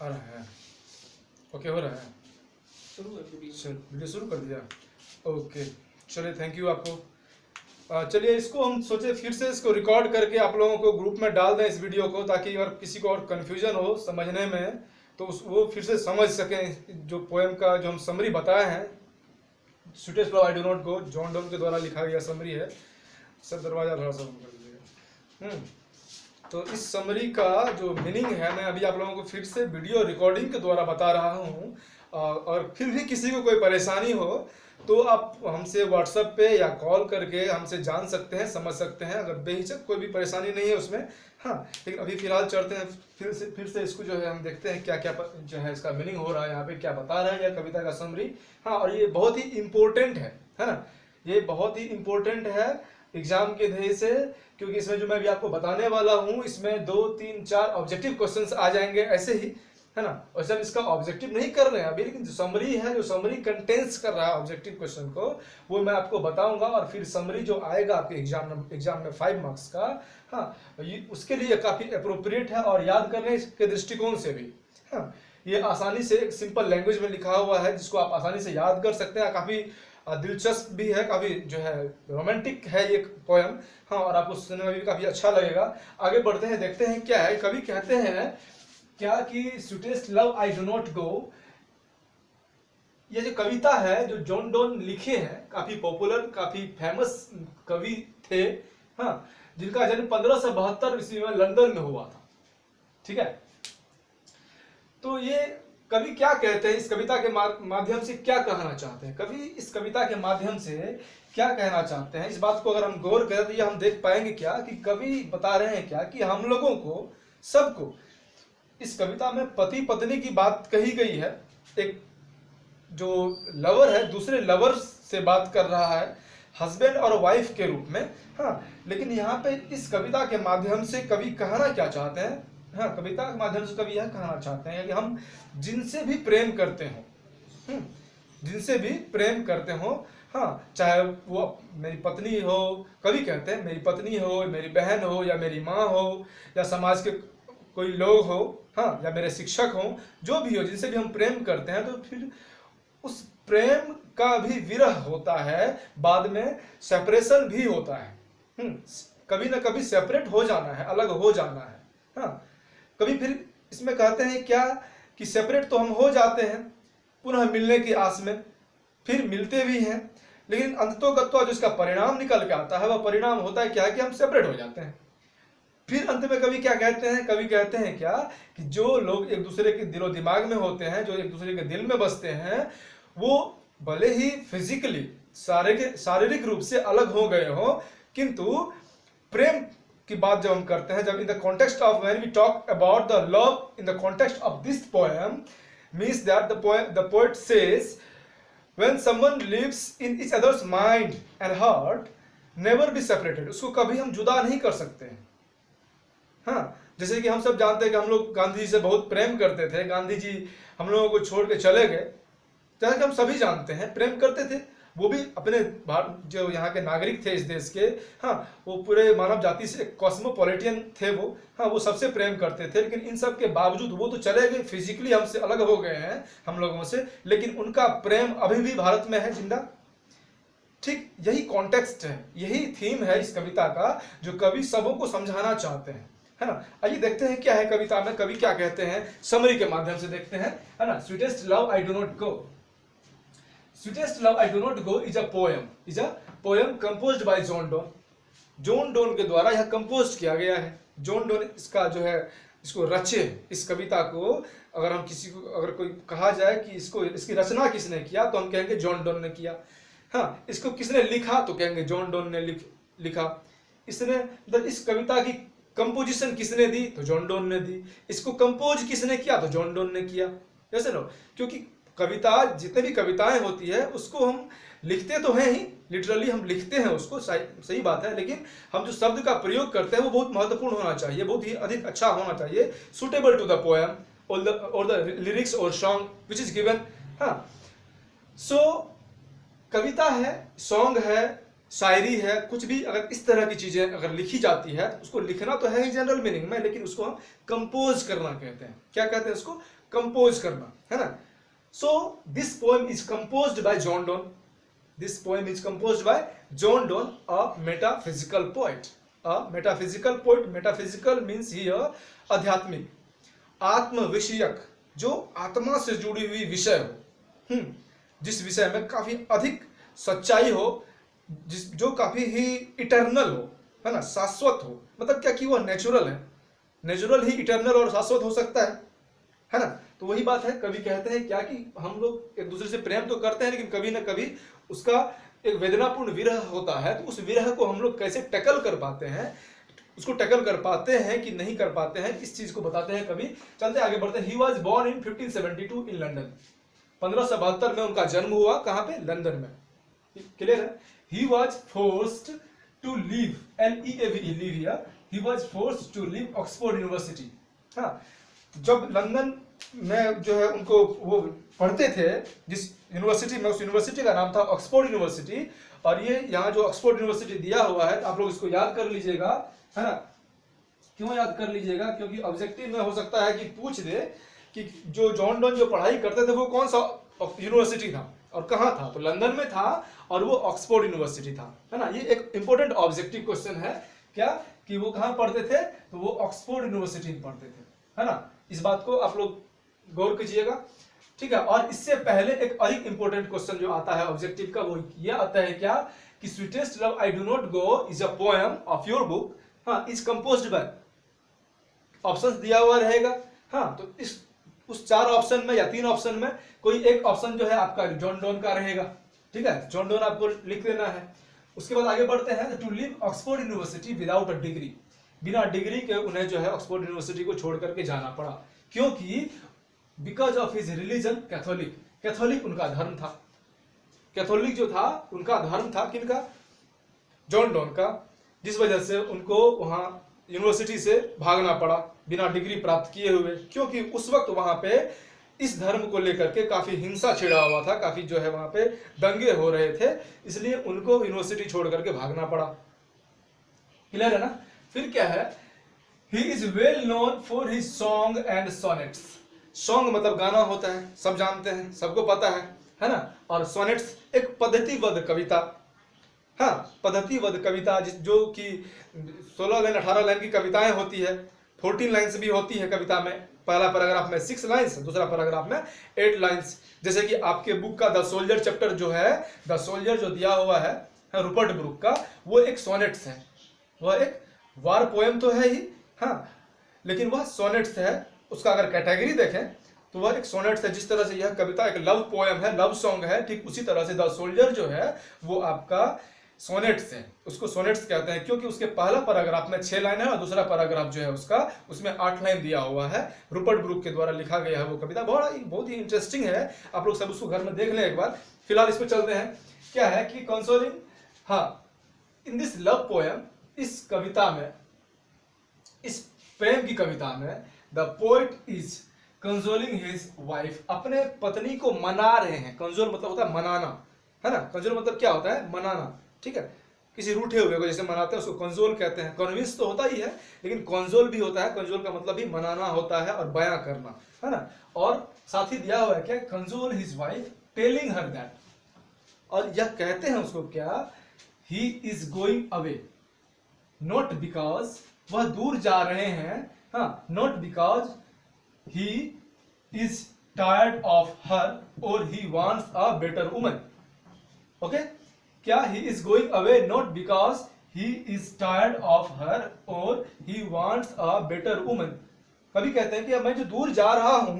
आ रहा है, ओके हो रहा है, शुरू कर वीडियो। चल वीडियो शुरू कर दिया, ओके चलिए थैंक यू आपको। चलिए इसको हम सोचे फिर से इसको रिकॉर्ड करके आप लोगों को ग्रुप में डाल दें इस वीडियो को, ताकि अगर किसी को और कन्फ्यूजन हो समझने में तो वो फिर से समझ सकें। जो पोएम का जो हम समरी बताए हैं, sweetest love I do not go, John Donne के द्वारा लिखा गया समरी है। सर दरवाजा थोड़ा सा बंद कर दीजिएगा। तो इस समरी का जो मीनिंग है मैं अभी आप लोगों को फिर से वीडियो रिकॉर्डिंग के द्वारा बता रहा हूँ। और फिर भी किसी को कोई परेशानी हो तो आप हमसे व्हाट्सएप पे या कॉल करके हमसे जान सकते हैं, समझ सकते हैं, अगर बेहिचक कोई भी परेशानी नहीं है उसमें। हाँ, लेकिन अभी फिलहाल चढ़ते हैं फिर से इसको जो है हम देखते हैं क्या क्या जो है इसका मीनिंग हो रहा है, यहाँ पे क्या बता रहा है यह कविता का समरी। हाँ, और ये बहुत ही इम्पोर्टेंट है ना, ये बहुत ही इम्पोर्टेंट है एग्जाम के ध्येय से, क्योंकि इसमें जो मैं अभी आपको बताने वाला हूँ इसमें 2, 3, 4 ऑब्जेक्टिव क्वेश्चंस आ जाएंगे ऐसे ही, है ना। वैसे हम इसका ऑब्जेक्टिव नहीं कर रहे हैं अभी, लेकिन जो समरी है, जो समरी कंटेंस कर रहा है ऑब्जेक्टिव क्वेश्चन को, वो मैं आपको बताऊंगा। और फिर समरी जो आएगा आपके एग्जाम में 5 मार्क्स का, हाँ, ये उसके लिए काफी अप्रोप्रिएट है और याद करने के दृष्टिकोण से भी। हाँ, ये आसानी से एक सिंपल लैंग्वेज में लिखा हुआ है जिसको आप आसानी से याद कर सकते हैं। काफी दिलचस्प भी है, काफी जो है रोमांटिक है ये पोएम। हाँ, और आपको सुनने में भी काफी अच्छा लगेगा। आगे बढ़ते हैं, देखते हैं क्या है। कवि कहते हैं क्या कि sweetest love I do not गो, ये जो कविता है जो जॉन डोन लिखे हैं, काफी पॉपुलर, काफी फेमस कवि थे, हाँ, जिनका जन्म 1572 ईस्वी में लंदन में हुआ था। ठीक है, तो ये कवि क्या कहते हैं, इस कविता के माध्यम से क्या कहना चाहते हैं, कवि इस कविता के माध्यम से क्या कहना चाहते हैं, इस बात को अगर हम गौर करें तो ये हम देख पाएंगे क्या कि कवि बता रहे हैं क्या कि हम लोगों को, सबको, इस कविता में पति पत्नी की बात कही गई है। एक जो लवर है दूसरे लवर से बात कर रहा है, हस्बैंड और वाइफ के रूप में। हाँ, लेकिन यहाँ पे इस कविता के माध्यम से कवि कहना क्या चाहते हैं, हाँ, कविता के माध्यम से कवि यह कहना चाहते हैं कि हम जिनसे भी प्रेम करते हो, जिनसे भी प्रेम करते हो, हाँ, चाहे वो मेरी पत्नी हो, कवि कहते हैं मेरी पत्नी हो, मेरी बहन हो, या मेरी माँ हो, या समाज के कोई लोग हो, हाँ, या मेरे शिक्षक हो, जो भी हो, जिनसे भी हम प्रेम करते हैं, तो फिर उस प्रेम का भी विरह होता है, बाद में सेपरेशन भी होता है। कभी ना कभी सेपरेट हो जाना है, अलग हो जाना है। हाँ, कभी फिर इसमें कहते हैं क्या कि सेपरेट तो हम हो जाते हैं पुनः मिलने की आस में, फिर मिलते भी हैं, लेकिन अंततोगत्वा जो इसका परिणाम निकल के आता है वह परिणाम होता है क्या कि हम सेपरेट हो जाते हैं। फिर अंत में कवि क्या कहते हैं, कवि कहते हैं क्या कि जो लोग एक दूसरे के दिलो दिमाग में होते हैं, जो एक दूसरे के दिल में बसते हैं, वो भले ही फिजिकली शारीरिक रूप से अलग हो गए हो, किंतु प्रेम की बात जब हम करते हैं, जब in the context of when we talk about the love in the context of this poem, means that the poet says when someone lives in each others mind and heart never be separated, उसको कभी हम जुदा नहीं कर सकते हैं। हाँ, जैसे कि हम सब जानते हैं कि हम लोग गांधी जी से बहुत प्रेम करते थे, गांधी जी हम लोगों को छोड़ के चले गए, जैसा कि हम सभी जानते हैं प्रेम करते थे, वो भी अपने जो यहाँ के नागरिक थे इस देश के, हाँ, वो पूरे मानव जाति से कॉस्मोपॉलिटियन थे वो, हाँ, वो सबसे प्रेम करते थे, लेकिन इन सब के बावजूद वो तो चले गए, फिजिकली हमसे अलग हो गए हैं हम लोगों से, लेकिन उनका प्रेम अभी भी भारत में है जिंदा। ठीक यही कॉन्टेक्स्ट है, यही थीम है इस कविता का, जो कवि सबों को समझाना चाहते हैं, है ना। आइए देखते हैं क्या है कविता में, कवि क्या कहते हैं, समरी के माध्यम से देखते हैं, है ना। Sweetest love I do not go, sweetest love I do not go is a poem composed by John Donne, John Donne के द्वारा यह कंपोज किया गया है। जॉन डोन इसका जो है इसको रचे, इस कविता को अगर हम किसी को अगर कोई कहा जाए कि इसकी रचना किसने किया तो हम कहेंगे जॉन डोन ने किया। हाँ, इसको किसने लिखा तो कहेंगे जॉन डोन ने लिखा। इसने मतलब इस कविता की कंपोजिशन किसने दी तो जॉन डोन ने दी, इसको कंपोज किसने किया तो जॉन डोन ने किया। जैसे नो, क्योंकि कविता जितने भी कविताएं होती है उसको हम लिखते तो हैं ही, लिटरली हम लिखते हैं उसको, सही बात है, लेकिन हम जो शब्द का प्रयोग करते हैं वो बहुत महत्वपूर्ण होना चाहिए, बहुत ही अधिक अच्छा होना चाहिए, सुटेबल टू द पोएम और द लिरिक्स और सॉन्ग विच इज गिवन। हाँ, सो कविता है, सॉन्ग है, शायरी है, कुछ भी अगर इस तरह की चीजें अगर लिखी जाती है तो उसको लिखना तो है ही जनरल मीनिंग में, लेकिन उसको हम कंपोज करना कहते हैं। क्या कहते हैं उसको? कंपोज करना, है ना। So this poem is composed by John Donne. This poem is composed by John Donne, a metaphysical poet. A metaphysical poet, metaphysical means here आध्यात्मिक, आत्म विषयक, जो आत्मा से जुड़ी हुई विषय हो, जिस विषय में काफी अधिक सच्चाई हो, जिस जो काफी ही इटर्नल हो, है ना, शाश्वत हो। मतलब क्या कि वह नेचुरल है, नेचुरल ही इटर्नल और शाश्वत हो सकता है ना। तो वही बात है, कवि कहते हैं क्या कि हम लोग एक दूसरे से प्रेम तो करते हैं, लेकिन कभी ना कभी उसका एक वेदनापूर्ण विरह होता है। तो उस विरह को हम लोग कैसे टैकल कर पाते हैं, उसको टैकल कर पाते हैं कि नहीं कर पाते हैं, इस चीज को बताते हैं कवि। चलते आगे बढ़ते हैं। He was born in 1572 in London. 1572 में उनका जन्म हुआ। कहां पे? लंदन में। क्लियर है? He was forced to leave, L-E-A-V-E, leave here. He was forced to leave Oxford University. हाँ, जब लंदन में जो है उनको वो पढ़ते थे जिस यूनिवर्सिटी में, उस यूनिवर्सिटी का नाम था ऑक्सफोर्ड यूनिवर्सिटी। और ये यहाँ जो ऑक्सफोर्ड यूनिवर्सिटी दिया हुआ है, तो आप लोग इसको याद कर लीजिएगा, है ना। क्यों याद कर लीजिएगा? क्योंकि ऑब्जेक्टिव में हो सकता है कि पूछ दे कि जो जॉन डोन जो पढ़ाई करते थे वो कौन सा यूनिवर्सिटी था और कहाँ था। तो लंदन में था और वो ऑक्सफोर्ड यूनिवर्सिटी था, है ना। ये एक इंपॉर्टेंट ऑब्जेक्टिव क्वेश्चन है, क्या कि वो कहाँ पढ़ते थे? तो वो ऑक्सफोर्ड यूनिवर्सिटी में पढ़ते थे, है ना। इस बात को आप लोग गौर कीजिएगा, ठीक है। और इससे पहले एक अधिक इंपॉर्टेंट क्वेश्चन जो आता है ऑब्जेक्टिव का, वो ये आता है क्या कि sweetest love I do not go is a poem of your book, हाँ, इज कंपोज्ड बाय, ऑप्शंस दिया हुआ रहेगा। हाँ, तो इस उस 4 ऑप्शन में या 3 ऑप्शन में कोई एक ऑप्शन जो है आपका जॉन डोन का रहेगा, ठीक है। जॉन डोन आपको लिख देना है। उसके बाद आगे बढ़ते हैं। To leave Oxford University without a degree, बिना डिग्री के उन्हें जो है ऑक्सफोर्ड यूनिवर्सिटी को छोड़ करके जाना पड़ा। क्योंकि because of his religion, Catholic, Catholic उनका धर्म था। कैथोलिक जो था उनका धर्म था, किनका? जॉन डोन का, जिस वजह से उनको वहां यूनिवर्सिटी से भागना पड़ा बिना डिग्री प्राप्त किए हुए। क्योंकि उस वक्त वहां पे इस धर्म को लेकर के काफी हिंसा छिड़ा हुआ था, काफी जो है वहां पे दंगे हो रहे थे, इसलिए उनको यूनिवर्सिटी छोड़ करके भागना पड़ा। क्लियर है ना। फिर क्या है? He is well known for his song and sonnets. Song मतलब गाना होता है, सब जानते हैं, सबको पता है ना। और सोनेट्स एक पद्धतिबद्ध कविता, हाँ, पद्धतिबद्ध कविता जो कि 16 लाइन 18 लाइन की कविताएं होती है, 14 लाइन्स भी होती है कविता में। पहला पैराग्राफ में 6 लाइन्स, दूसरा पैराग्राफ में 8 लाइन्स। जैसे कि आपके बुक का द सोल्जर चैप्टर जो है, द सोल्जर जो दिया हुआ है रूपर्ट ब्रूक का, वो एक सोनेट्स है, वह एक वार पोएम तो है ही, हाँ, लेकिन वह सोनेट्स है। उसका अगर कैटेगरी देखें तो वह एक सोनेट्स है। जिस तरह से यह कविता एक लव पोएम है, लव सॉन्ग है, ठीक उसी तरह से द सोल्जर जो है वो आपका सोनेट्स है। उसको सोनेट्स कहते हैं क्योंकि उसके पहला पैराग्राफ में 6 लाइन है और दूसरा पैराग्राफ जो है उसका उसमें 8 लाइन दिया हुआ है। रूपर्ट ब्रूक के द्वारा लिखा गया है वो कविता, बहुत ही इंटरेस्टिंग है। आप लोग सब उसको घर में देख लें एक बार। फिलहाल इस पर चलते हैं। क्या है कि कंसोलिंग, हाँ, इन दिस लव पोएम, इस कविता में, इस प्रेम की कविता में, the poet is consoling his wife, अपने पत्नी को मना रहे हैं। कंसोल मतलब होता है मनाना, है ना। कंसोल मतलब क्या होता है? मनाना, ठीक है। किसी रूठे हुए को जैसे मनाते हैं उसको कंसोल कहते हैं। कन्विंस तो होता ही है, लेकिन कंसोल भी होता है। कंसोल का मतलब भी मनाना होता है और बयां करना, है ना। और साथ ही दिया हुआ है क्या? Console his wife telling her that, और यह कहते हैं उसको क्या? He is going away, not because, वह दूर जा रहे हैं, हाँ, not because he is tired of her और he wants a better woman. Okay, क्या? He is going away not because he is tired of her और he wants a better woman. कभी कहते हैं कि मैं जो दूर जा रहा हूं